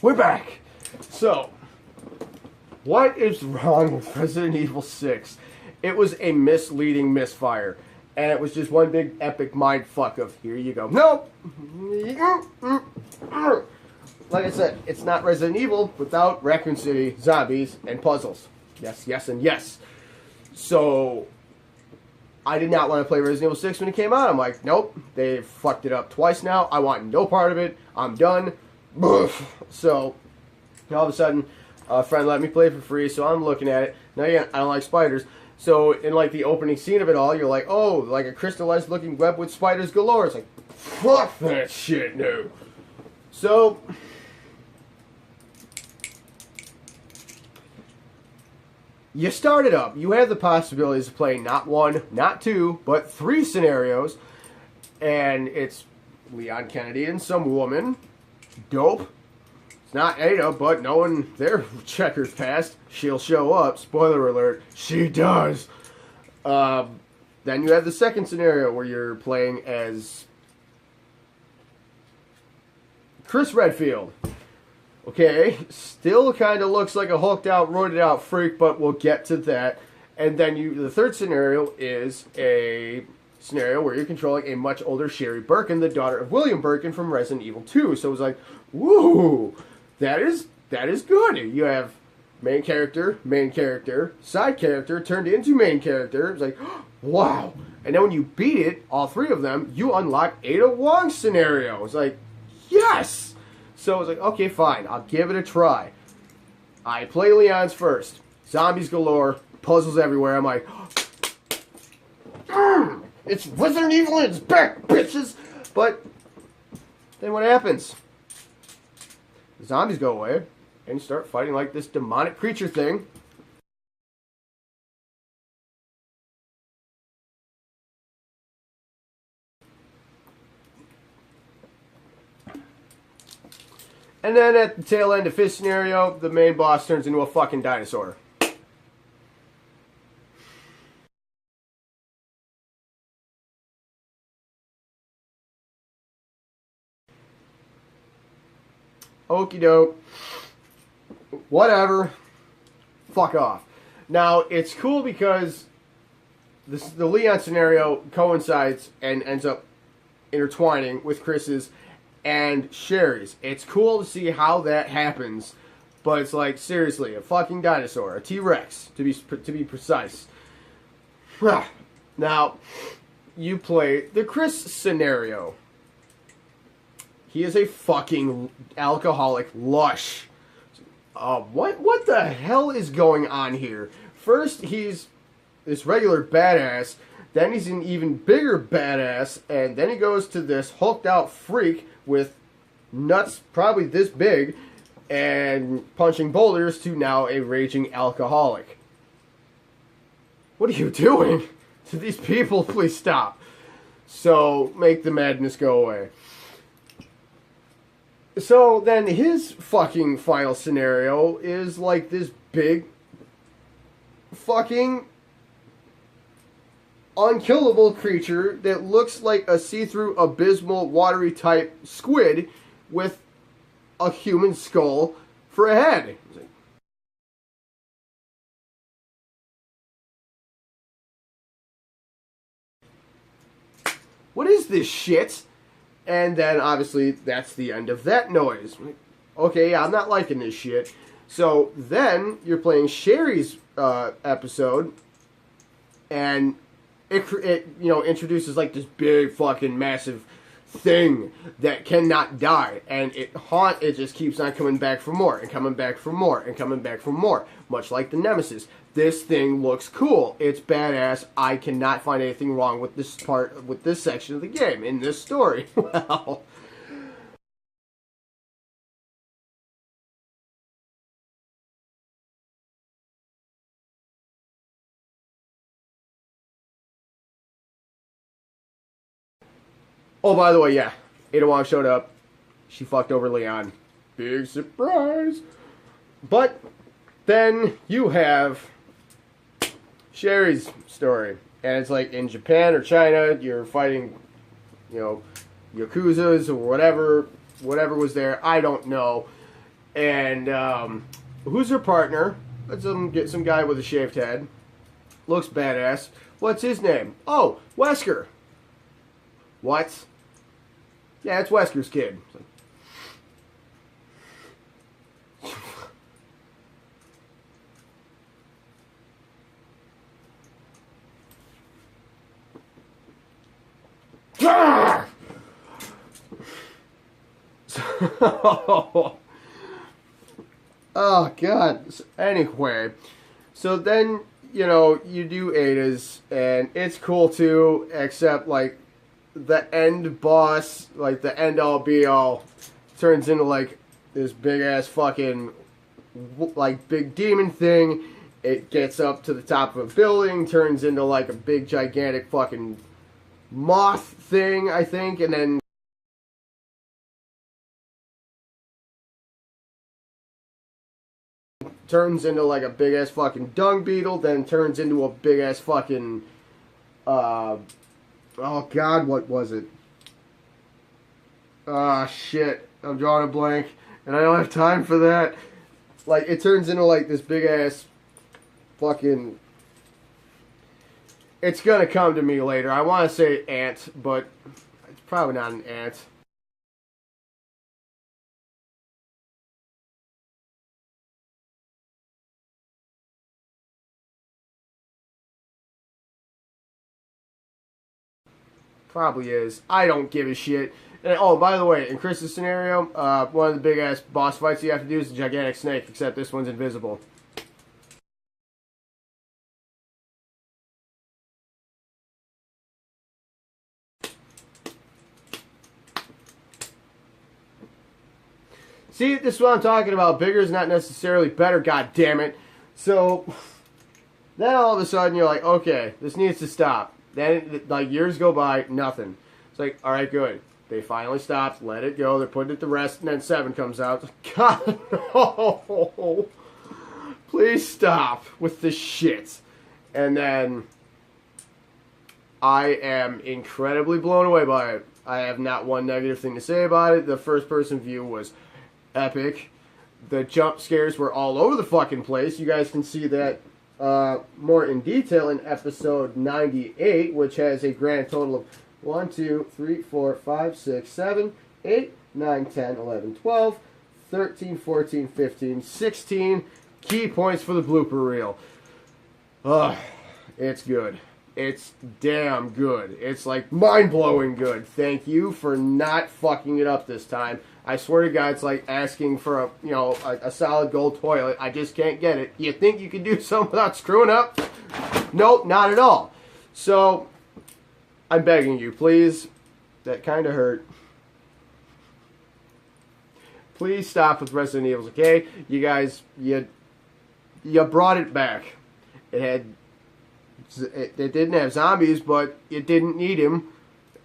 We're back. So, what is wrong with Resident Evil 6? It was a misleading misfire. And it was just one big epic mindfuck of, here you go. Nope! Like I said, it's not Resident Evil without Raccoon City, zombies, and puzzles. Yes, yes, and yes. So, I did not want to play Resident Evil 6 when it came out. I'm like, nope, they've fucked it up twice now. I want no part of it. I'm done. So, all of a sudden, a friend let me play it for free, so I'm looking at it. Now, again, I don't like spiders. So, in like the opening scene of it all, you're like, oh, like a crystallized looking web with spiders galore. It's like, fuck that shit, no. So, you start it up. You have the possibilities of playing not one, not two, but 3 scenarios. And it's Leon Kennedy and some woman. Dope. It's not Ada, but knowing their checkered past, she'll show up. Spoiler alert, she does. Then you have the second scenario where you're playing as Chris Redfield. Okay, still kind of looks like a hulked out, roided out freak, but we'll get to that. And then the third scenario is a scenario where you're controlling a much older Sherry Birkin, the daughter of William Birkin from Resident Evil 2. So it was like, woo, that is good. You have main character, side character turned into main character. It's like, wow. And then when you beat it, all 3 of them, you unlock Ada Wong's scenario. It's like, yes. So I was like, okay, fine, I'll give it a try. I play Leon's first. Zombies galore, puzzles everywhere. I'm like, it's Resident Evil, it's back, bitches! But then what happens? The zombies go away, and you start fighting like this demonic creature thing. And then at the tail end of his scenario, the main boss turns into a fucking dinosaur. Okie doke. Whatever. Fuck off. Now, it's cool because the Leon scenario coincides and ends up intertwining with Chris's and Sherry's. It's cool to see how that happens, but it's like, seriously, a fucking dinosaur, a T-Rex, to be precise. Now, you play the Chris scenario. He is a fucking alcoholic lush. What the hell is going on here? First, he's this regular badass, then he's an even bigger badass, and then he goes to this hulked out freak with nuts probably this big and punching boulders to now a raging alcoholic. What are you doing to these people? Please stop. So, make the madness go away. So, then his fucking final scenario is like this big fucking unkillable creature that looks like a see-through, abysmal, watery type squid with a human skull for a head. What is this shit? And then, obviously, that's the end of that noise. Okay, yeah, I'm not liking this shit. So, then, you're playing Sherry's episode, and it introduces, like, this big fucking massive thing that cannot die, and it just keeps on coming back for more, and coming back for more, and coming back for more, much like the Nemesis. This thing looks cool. It's badass. I cannot find anything wrong with this section of the game, in this story. Well, oh, by the way, yeah, Ada Wong showed up. She fucked over Leon. Big surprise. But then you have Sherry's story. And it's like in Japan or China, you're fighting, Yakuzas or whatever. whatever was there. I don't know. And who's her partner? Let's get some guy with a shaved head. Looks badass. What's his name? Oh, Wesker. What? Yeah, it's Wesker's kid. Oh, God. Anyway, so then, you know, you do Ada's, and it's cool too, except, like, the end boss, like, the end-all, be-all, turns into, like, this big-ass fucking, like, big demon thing. It gets up to the top of a building, turns into, like, a big, gigantic fucking moth thing, I think, and then turns into like a big ass fucking dung beetle, then turns into a big ass fucking oh god, what was it? Ah, shit, I'm drawing a blank and I don't have time for that. Like, it turns into like this big ass fucking, it's gonna come to me later. I want to say ant, but it's probably not an ant. Probably is. I don't give a shit. And, oh, by the way, in Chris's scenario, one of the big-ass boss fights you have to do is a gigantic snake, except this one's invisible. See, this is what I'm talking about. Bigger is not necessarily better, god damn it. So, then all of a sudden you're like, okay, this needs to stop. Then, like, years go by, nothing. It's like, alright, good. They finally stopped, let it go, they're putting it to rest, and then 7 comes out. God, no! Please stop with this shit. And then, I am incredibly blown away by it. I have not one negative thing to say about it. The first-person view was epic. The jump scares were all over the fucking place. You guys can see that more in detail in episode 98, which has a grand total of 1, 2, 3, 4, 5, 6, 7, 8, 9, 10, 11, 12, 13, 14, 15, 16 key points for the blooper reel. It's good. It's damn good. It's like mind-blowing good. Thank you for not fucking it up this time. I swear to God, it's like asking for a, you know, a solid gold toilet. I just can't get it. You think you can do something without screwing up? Nope, not at all. So, I'm begging you, please. That kind of hurt. Please stop with Resident Evil, okay? You guys, you brought it back. It didn't have zombies, but it didn't need him.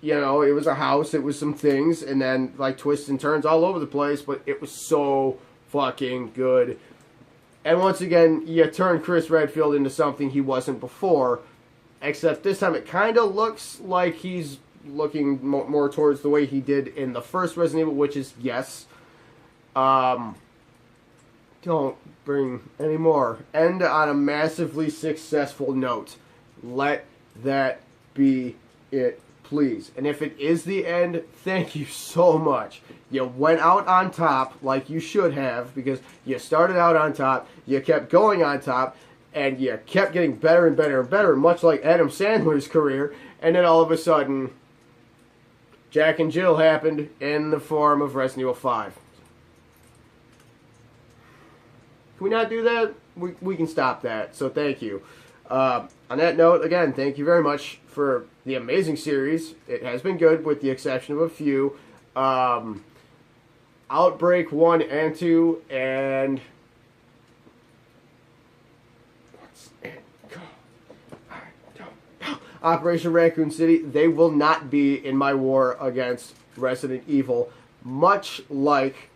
You know, it was a house, it was some things, and then, like, twists and turns all over the place, but it was so fucking good. And once again, you turn Chris Redfield into something he wasn't before, except this time it kind of looks like he's looking more towards the way he did in the first Resident Evil, which is, yes. Don't bring any more. End on a massively successful note. Let that be it, please. And if it is the end, thank you so much. You went out on top like you should have, because you started out on top, you kept going on top, and you kept getting better and better and better, much like Adam Sandler's career, and then all of a sudden, Jack and Jill happened in the form of Resident Evil 5. Can we not do that? We can stop that, so thank you. On that note, again, thank you very much for the amazing series. It has been good, with the exception of a few. Outbreak 1 and 2, and... what's it called? I don't know. Operation Raccoon City. They will not be in my war against Resident Evil, much like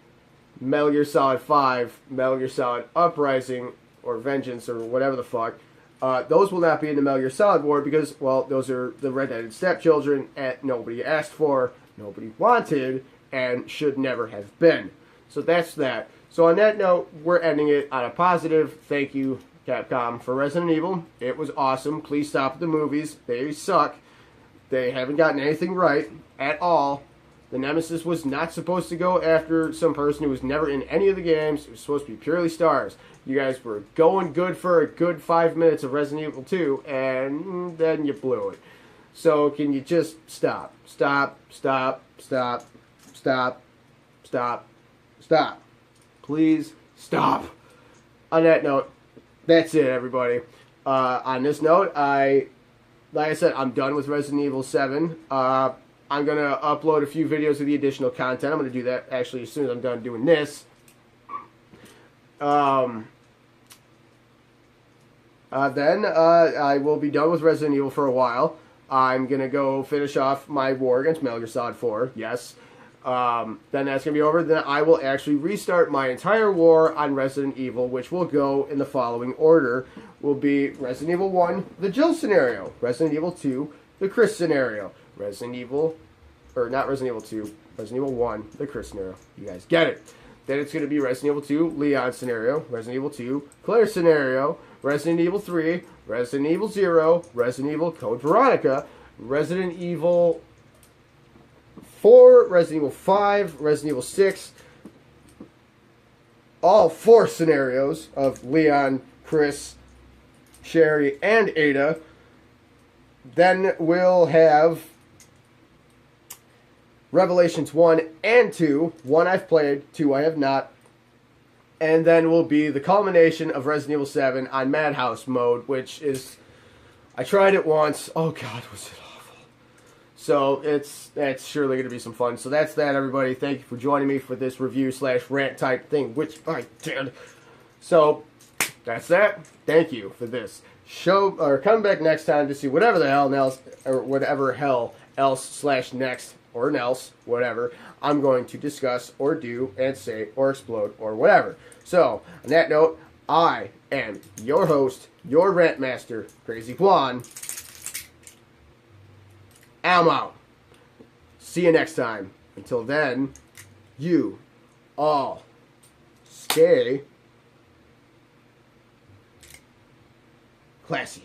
Metal Gear Solid 5, Metal Gear Solid Uprising, or Vengeance, or whatever the fuck. Those will not be in the Metal Gear Solid war because, well, those are the redheaded stepchildren that nobody asked for, nobody wanted, and should never have been. So that's that. So on that note, we're ending it on a positive. Thank you, Capcom, for Resident Evil. It was awesome. Please stop the movies. They suck. They haven't gotten anything right at all. The Nemesis was not supposed to go after some person who was never in any of the games. It was supposed to be purely stars. You guys were going good for a good 5 minutes of Resident Evil 2, and then you blew it. So can you just stop? Stop, stop, stop, stop, stop, stop. Please stop. On that note, that's it, everybody. On this note, like I said, I'm done with Resident Evil 7. I'm going to upload a few videos of the additional content. I'm going to do that, actually, as soon as I'm done doing this. Then I will be done with Resident Evil for a while. I'm going to go finish off my war against Metal Gear Solid 4, yes. Then that's going to be over. Then I will actually restart my entire war on Resident Evil, which will go in the following order. Will be Resident Evil 1, the Jill scenario. Resident Evil 2, the Chris scenario. Resident Evil 2, Resident Evil 1, the Chris scenario. You guys get it. Then it's going to be Resident Evil 2, Leon scenario. Resident Evil 2, Claire scenario. Resident Evil 3, Resident Evil 0, Resident Evil Code Veronica, Resident Evil 4, Resident Evil 5, Resident Evil 6. All 4 scenarios of Leon, Chris, Sherry, and Ada. Then we'll have Revelations 1 and 2. 1 I've played, 2 I have not. And then will be the culmination of Resident Evil 7 on Madhouse mode, which is... I tried it once. Oh, God, was it awful. So, that's surely going to be some fun. So that's that, everybody. Thank you for joining me for this review/rant type thing, which I did. So, that's that. Thank you for this. Come back next time to see whatever the hell else, or whatever hell else/next, or else, whatever, I'm going to discuss, or do, and say, or explode, or whatever. So, on that note, I am your host, your rant master, Crazy Juan. I'm out. See you next time. Until then, you all stay classy.